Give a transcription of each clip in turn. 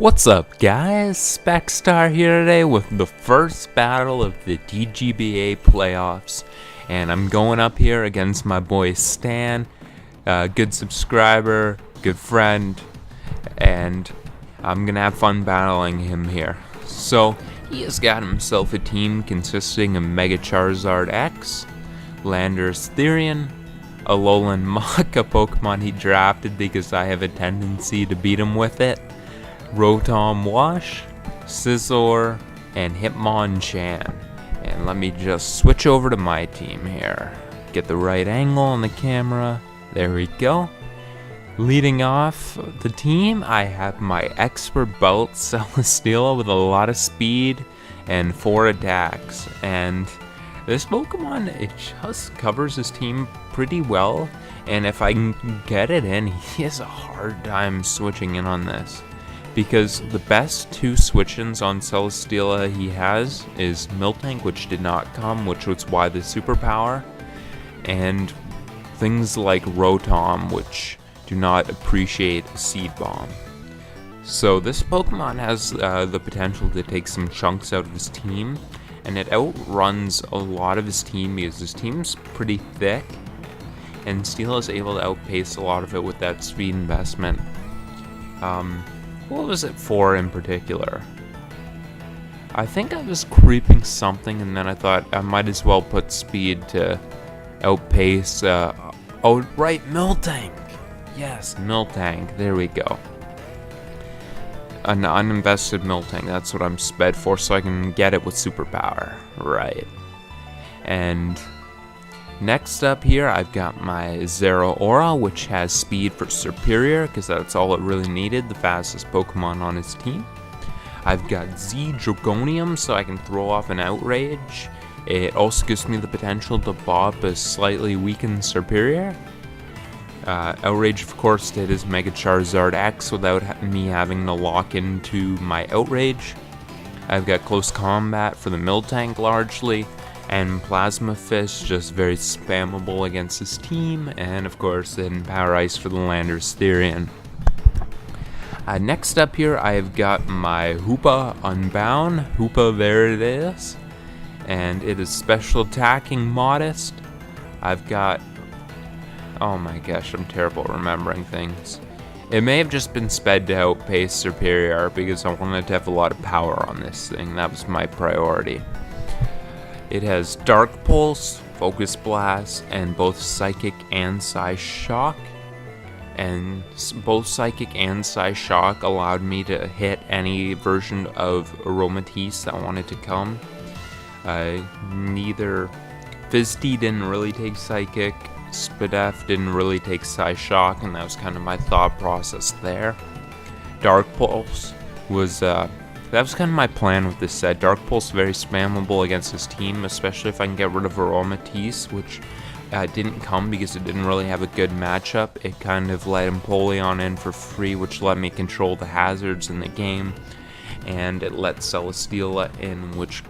What's up, guys? Specstar here today with the first battle of the DGBA Playoffs, and I'm going up here against my boy Stan, good subscriber, good friend, and I'm gonna have fun battling him here. So, he has got himself a team consisting of Mega Charizard X, Landorus Therian, Alolan Mach, a Pokemon he drafted because I have a tendency to beat him with it, Rotom Wash, Scizor, and Hitmonchan. And let me just switch over to my team here. Get the right angle on the camera. There we go. Leading off the team, I have my expert belt Celesteela with a lot of speed and 4 attacks. And this Pokemon, it just covers his team pretty well. And if I can get it in, he has a hard time switching in on this. Because the best 2 switch-ins on Celesteela he has is Miltank, which did not come, which was why the superpower, and things like Rotom, which do not appreciate a Seed Bomb. So this Pokemon has the potential to take some chunks out of his team, and it outruns a lot of his team because his team's pretty thick, and Steel is able to outpace a lot of it with that speed investment. What was it for in particular? I think I was creeping something, and then I thought I might as well put speed to outpace. Oh, right, Miltank! Yes, Miltank. There we go. An uninvested Miltank. That's what I'm sped for, so I can get it with superpower. Right. And next up here, I've got my Zeraora, which has speed for Superior, because that's all it really needed, the fastest Pokemon on his team. I've got Z Dragonium, so I can throw off an Outrage. It also gives me the potential to bop a slightly weakened Superior. Outrage, of course, did his Mega Charizard X without me having to lock into my Outrage. I've got Close Combat for the Miltank largely, and Plasma Fist, just very spammable against his team, and of course then Power Ice for the Landorus Therian. Next up here, I've got my Hoopa Unbound. Hoopa, there it is, and it is special attacking modest. I've got, oh my gosh, I'm terrible at remembering things. It may have just been sped to outpace Superior because I wanted to have a lot of power on this thing. That was my priority. It has Dark Pulse, Focus Blast, and both Psychic and Psy-Shock. And both Psychic and Psy-Shock allowed me to hit any version of Aromatisse that wanted to come. Neither Fizzy didn't really take Psychic, Spadef didn't really take Psy-Shock, and that was kind of my thought process there. Dark Pulse was that was kind of my plan with this set. Dark Pulse very spammable against his team, especially if I can get rid of Aromatisse, which didn't come because it didn't really have a good matchup. It kind of let Empoleon in for free, which let me control the hazards in the game, and it let Celesteela in, which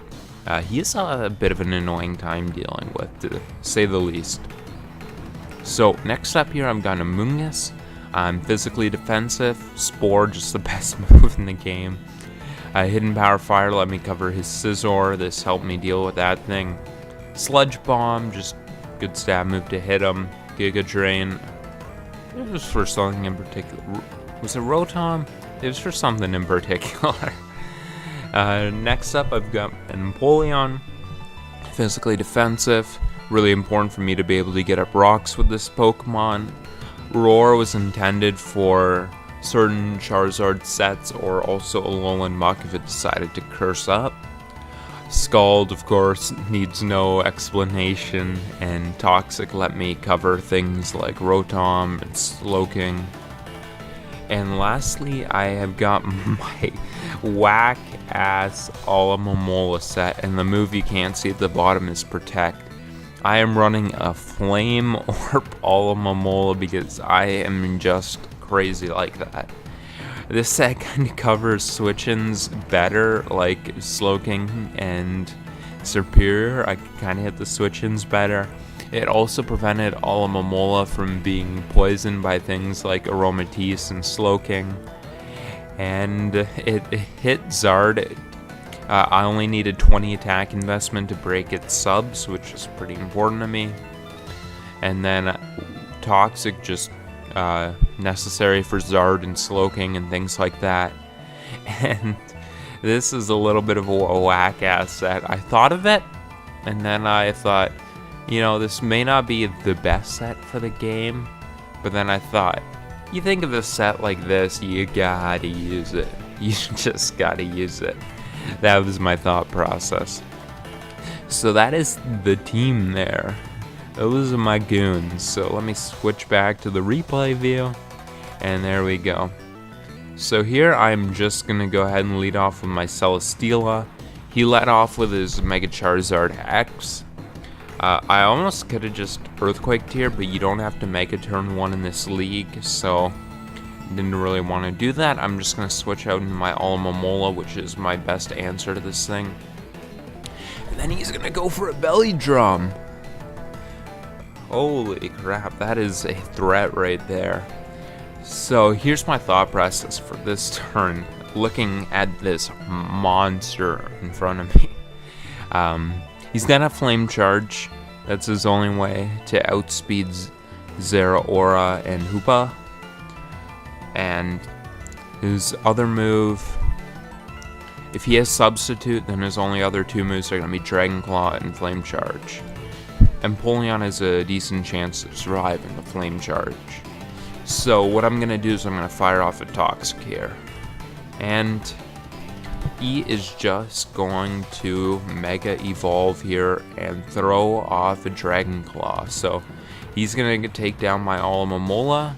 he has a bit of an annoying time dealing with, to say the least. So next up here, I've got a Mungus. I'm physically defensive. Spore, just the best move in the game. Hidden Power Fire let me cover his Scizor. This helped me deal with that thing. Sludge Bomb, just good stab move to hit him. Giga Drain. It was for something in particular. Was it Rotom? It was for something in particular. Next up, I've got an Empoleon. Physically defensive. Really important for me to be able to get up rocks with this Pokemon. Roar was intended for certain Charizard sets, or also Alolan Mach if it decided to curse up. Scald, of course, needs no explanation, and Toxic let me cover things like Rotom and Slowking. And lastly, I have got my whack-ass Alomomola set, and the move you can't see at the bottom is Protect. I am running a Flame Orb Alomomola because I am just crazy like that. This set kind of covers switch-ins better, like Slowking and Superior. I kind of hit the switch-ins better. It also prevented Alomomola from being poisoned by things like Aromatisse and Slowking. and it hit Zard. I only needed 20 attack investment to break its subs, which is pretty important to me. And then Toxic, just necessary for Zard and Slowking and things like that. And this is a little bit of a whack-ass set. I thought of it, and then I thought, this may not be the best set for the game. But then I thought, you think of a set like this, you gotta use it. You just gotta use it. That was my thought process. So that is the team there. Those are my goons. So let me switch back to the replay view. And there we go. So here I'm just going to go ahead and lead off with my Celesteela. He led off with his Mega Charizard X. I almost could have just Earthquaked here, but you don't have to Mega Turn 1 in this league. So didn't really want to do that. I'm just going to switch out into my Alomomola, which is my best answer to this thing. And then he's going to go for a Belly Drum. Holy crap, that is a threat right there. So here's my thought process for this turn, looking at this monster in front of me. He's got a Flame Charge. That's his only way to outspeed Zeraora and Hoopa. And his other move, if he has Substitute, then his only other two moves are going to be Dragon Claw and Flame Charge. Empoleon has a decent chance to survive in the Flame Charge. So what I'm going to do is I'm going to fire off a Toxic here. And he is just going to Mega Evolve here and throw off a Dragon Claw. So he's going to take down my Alomomola,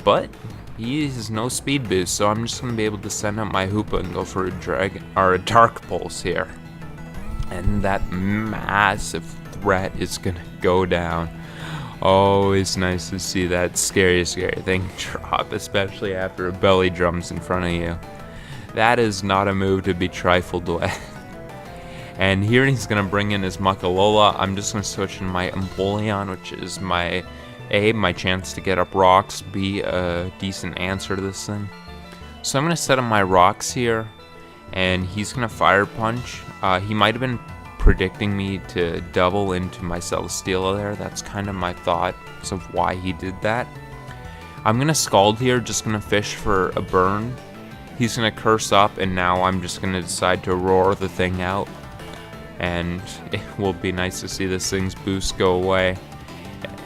but he has no speed boost, so I'm just going to be able to send out my Hoopa and go for a Dark Pulse here. And that massive threat is going to go down. Oh, it's nice to see that scary thing drop, especially after a Belly Drum's in front of you. That is not a move to be trifled with. And here he's going to bring in his Muckalola. I'm just going to switch in my Empoleon, which is my chance to get up rocks, B, a decent answer to this thing. So I'm going to set up my rocks here, and he's going to Fire Punch. He might have been predicting me to double into my Celesteela there. That's kind of my thoughts of why he did that. I'm going to Scald here, just going to fish for a burn. He's going to Curse up, and now I'm just going to decide to roar the thing out. And it will be nice to see this thing's boost go away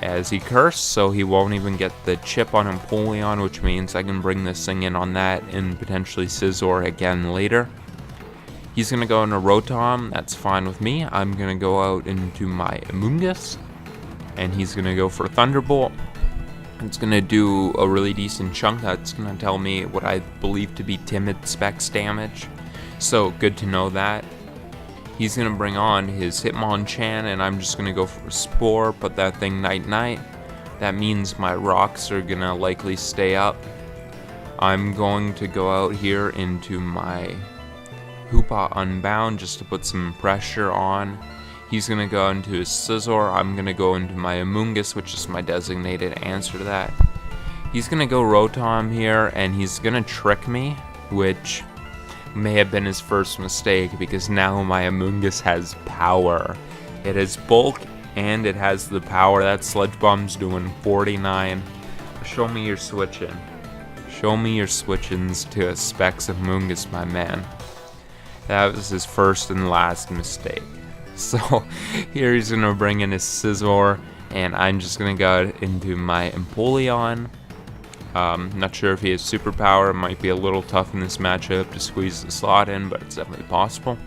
as he cursed, so he won't even get the chip on Empoleon, which means I can bring this thing in on that and potentially Scizor again later. He's going to go into Rotom, that's fine with me. I'm going to go out into my Amoonguss, and he's going to go for Thunderbolt. It's going to do a really decent chunk. That's going to tell me what I believe to be timid specs damage, so good to know that. He's going to bring on his Hitmonchan, and I'm just going to go for a Spore, put that thing night-night. That means my rocks are going to likely stay up. I'm going to go out here into my Hoopa Unbound just to put some pressure on. He's going to go into his Scizor. I'm going to go into my Amoonguss, which is my designated answer to that. He's going to go Rotom here, and he's going to trick me, which may have been his first mistake, because now my Amoonguss has power. It has bulk, and it has the power. That Sludge Bomb's doing 49. Show me your switch-in. Show me your switch-ins to a Specs Amoonguss, my man. That was his first and last mistake. So here he's going to bring in his Scizor, and I'm just going to go into my Empoleon. Not sure if he has superpower. It might be a little tough in this matchup to squeeze the slot in, but it's definitely possible.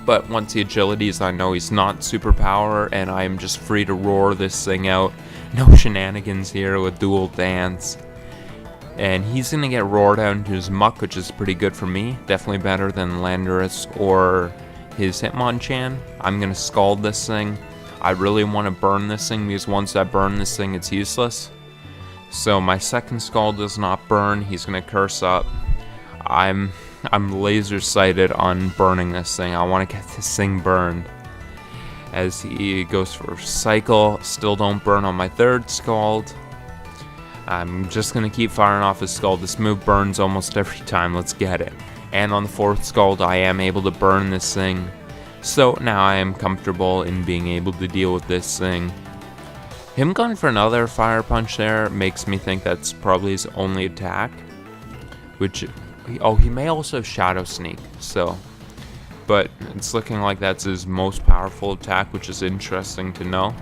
But once he agilities, I know he's not superpower, and I am just free to roar this thing out. No shenanigans here with Dual Dance. And he's going to get roared out into his Muck, which is pretty good for me. Definitely better than Landorus or his Hitmonchan. I'm going to Scald this thing. I really want to burn this thing, because once I burn this thing, it's useless. So my second Scald does not burn. He's going to Curse up. I'm laser sighted on burning this thing. I want to get this thing burned. As he goes for Cycle, still don't burn on my third Scald. I'm just going to keep firing off his Scald. This move burns almost every time. Let's get it. And on the 4th Scald, I am able to burn this thing. So now I am comfortable in being able to deal with this thing. Him going for another Fire Punch there makes me think that's probably his only attack. Which, he may also Shadow Sneak, so. But it's looking like that's his most powerful attack, which is interesting to know.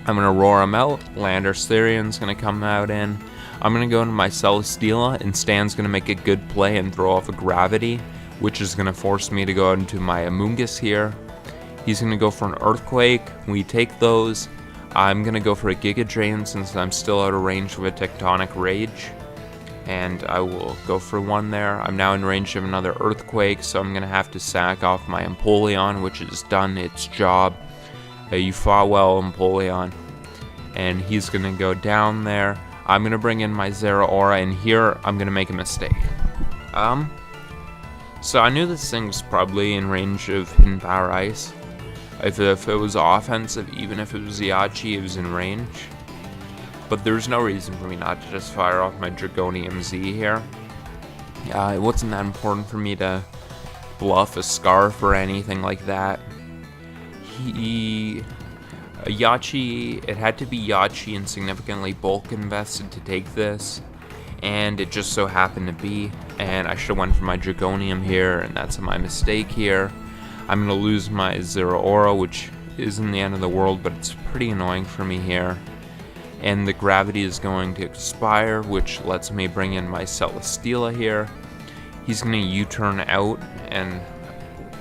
I'm going to roar him out. Lander Therion's going to come out in. I'm going to go into my Celesteela, and Stan's going to make a good play and throw off a Gravity, which is going to force me to go into my Amoonguss here. He's going to go for an Earthquake. We take those. I'm going to go for a Giga Drain since I'm still out of range of a Tectonic Rage. And I will go for one there. I'm now in range of another Earthquake, so I'm going to have to sack off my Empoleon, which has done its job. You fought well, Empoleon. And he's going to go down there. I'm going to bring in my Zeraora, and here I'm going to make a mistake. So I knew this thing was probably in range of Hidden Power Ice. If it was offensive, even if it was Yachi, it was in range. But there's no reason for me not to just fire off my Dragonium Z here. It wasn't that important for me to bluff a Scarf or anything like that. Yachi, it had to be Yachi and significantly bulk invested to take this. And it just so happened to be. And I should have went for my Dragonium here, and that's my mistake here. I'm going to lose my Zeraora, which isn't the end of the world, but it's pretty annoying for me here. And the Gravity is going to expire, which lets me bring in my Celesteela here. He's going to U-turn out, and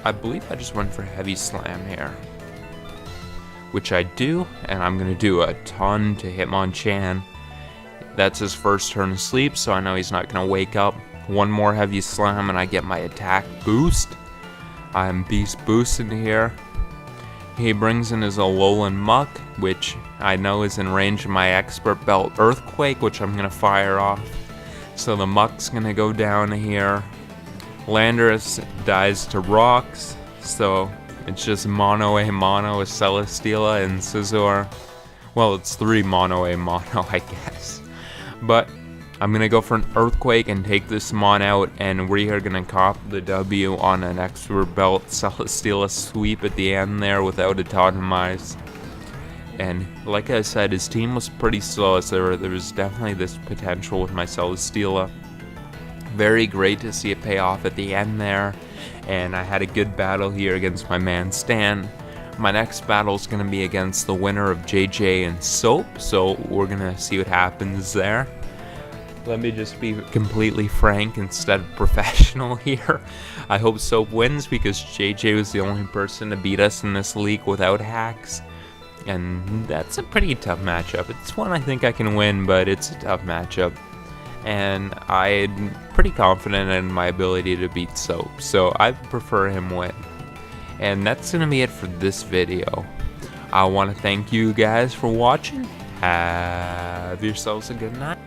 I believe I just went for Heavy Slam here. Which I do, and I'm going to do a ton to Hitmonchan. That's his first turn of sleep, so I know he's not going to wake up. One more Heavy Slam, and I get my attack boost. I'm beast boosted here. He brings in his Alolan Muck, which I know is in range of my Expert Belt Earthquake, which I'm going to fire off. So the Muck's going to go down here. Landorus dies to Rocks, so it's just Mono-A Mono with Celesteela and Scizor. Well, it's 3 Mono-A Mono, I guess. But I'm going to go for an Earthquake and take this Mon out, and we are going to cop the W on an Expert Belt Celesteela sweep at the end there without autotomize. And like I said, his team was pretty slow, so there was definitely this potential with my Celesteela. Very great to see it pay off at the end there, and I had a good battle here against my man Stan. My next battle is going to be against the winner of JJ and Soap, so we're going to see what happens there. Let me just be completely frank instead of professional here. I hope Soap wins because JJ was the only person to beat us in this league without hacks. And that's a pretty tough matchup. It's one I think I can win, but it's a tough matchup. And I'm pretty confident in my ability to beat Soap, so I prefer him win. And that's going to be it for this video. I want to thank you guys for watching. Have yourselves a good night.